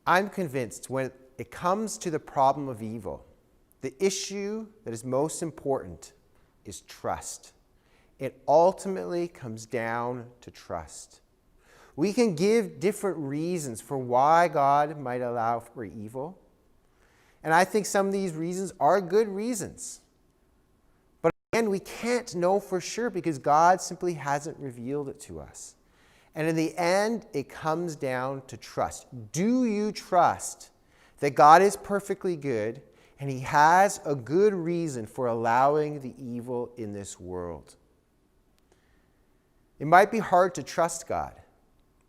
I'm convinced when it comes to the problem of evil, the issue that is most important is trust. It ultimately comes down to trust. We can give different reasons for why God might allow for evil. And I think some of these reasons are good reasons. But again, we can't know for sure because God simply hasn't revealed it to us. And in the end, it comes down to trust. Do you trust that God is perfectly good and he has a good reason for allowing the evil in this world? It might be hard to trust God.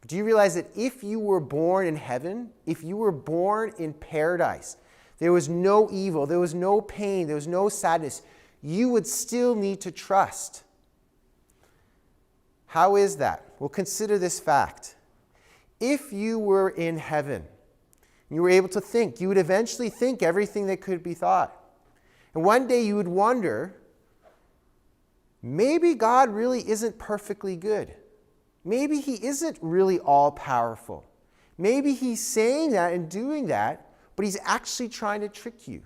But do you realize that if you were born in heaven, if you were born in paradise, there was no evil, there was no pain, there was no sadness, you would still need to trust. How is that? Well, consider this fact. If you were in heaven, you were able to think, you would eventually think everything that could be thought. And one day you would wonder, maybe God really isn't perfectly good. Maybe he isn't really all-powerful. Maybe he's saying that and doing that, but he's actually trying to trick you.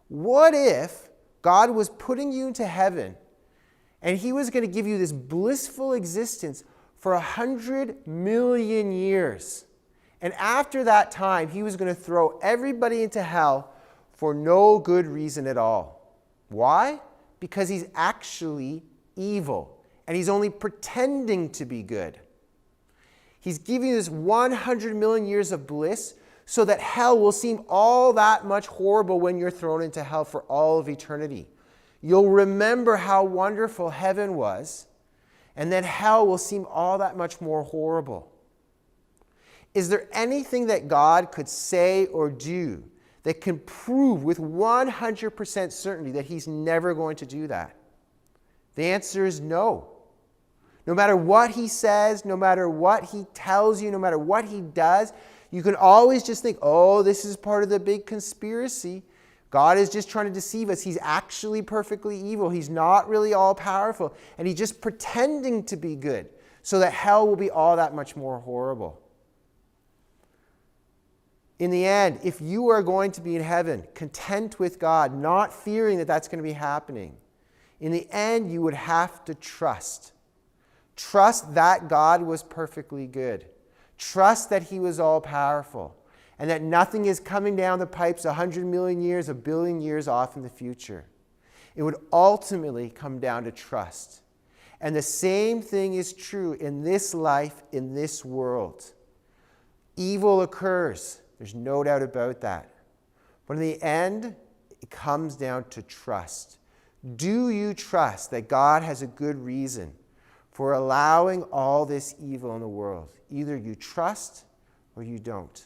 What if God was putting you into heaven and he was going to give you this blissful existence for 100 million years? And after that time, he was going to throw everybody into hell for no good reason at all. Why? Because he's actually evil. And he's only pretending to be good. He's giving you this 100 million years of bliss so that hell will seem all that much horrible when you're thrown into hell for all of eternity. You'll remember how wonderful heaven was, and then hell will seem all that much more horrible. Is there anything that God could say or do that can prove with 100% certainty that he's never going to do that? The answer is no. No matter what he says, no matter what he tells you, no matter what he does, you can always just think, oh, this is part of the big conspiracy. God is just trying to deceive us. He's actually perfectly evil. He's not really all-powerful. And he's just pretending to be good so that hell will be all that much more horrible. In the end, if you are going to be in heaven, content with God, not fearing that that's going to be happening, in the end, you would have to trust. Trust that God was perfectly good. Trust that he was all-powerful and that nothing is coming down the pipes 100 million years, 1 billion years off in the future. It would ultimately come down to trust. And the same thing is true in this life, in this world. Evil occurs. There's no doubt about that. But in the end, it comes down to trust. Do you trust that God has a good reason for allowing all this evil in the world? Either you trust or you don't.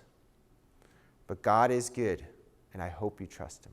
But God is good, and I hope you trust him.